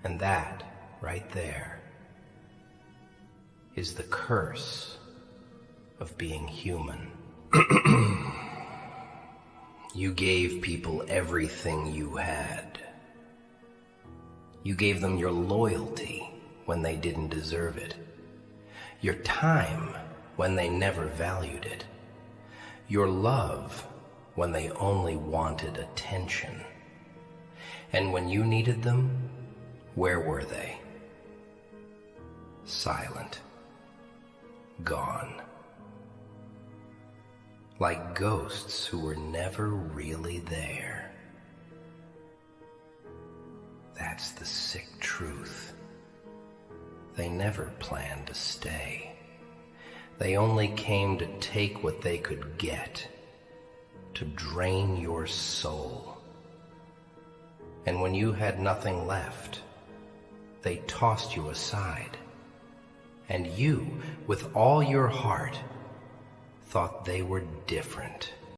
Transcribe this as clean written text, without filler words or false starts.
And that, right there, is the curse of being human. You gave people everything you had. You gave them your loyalty when they didn't deserve it. Your time when they never valued it. Your love when they only wanted attention. And when you needed them, where were they? Silent. Gone. Like ghosts who were never really there. That's the sick truth. They never planned to stay. They only came to take what they could get, to drain your soul. And when you had nothing left, they tossed you aside. And you, with all your heart, thought they were different.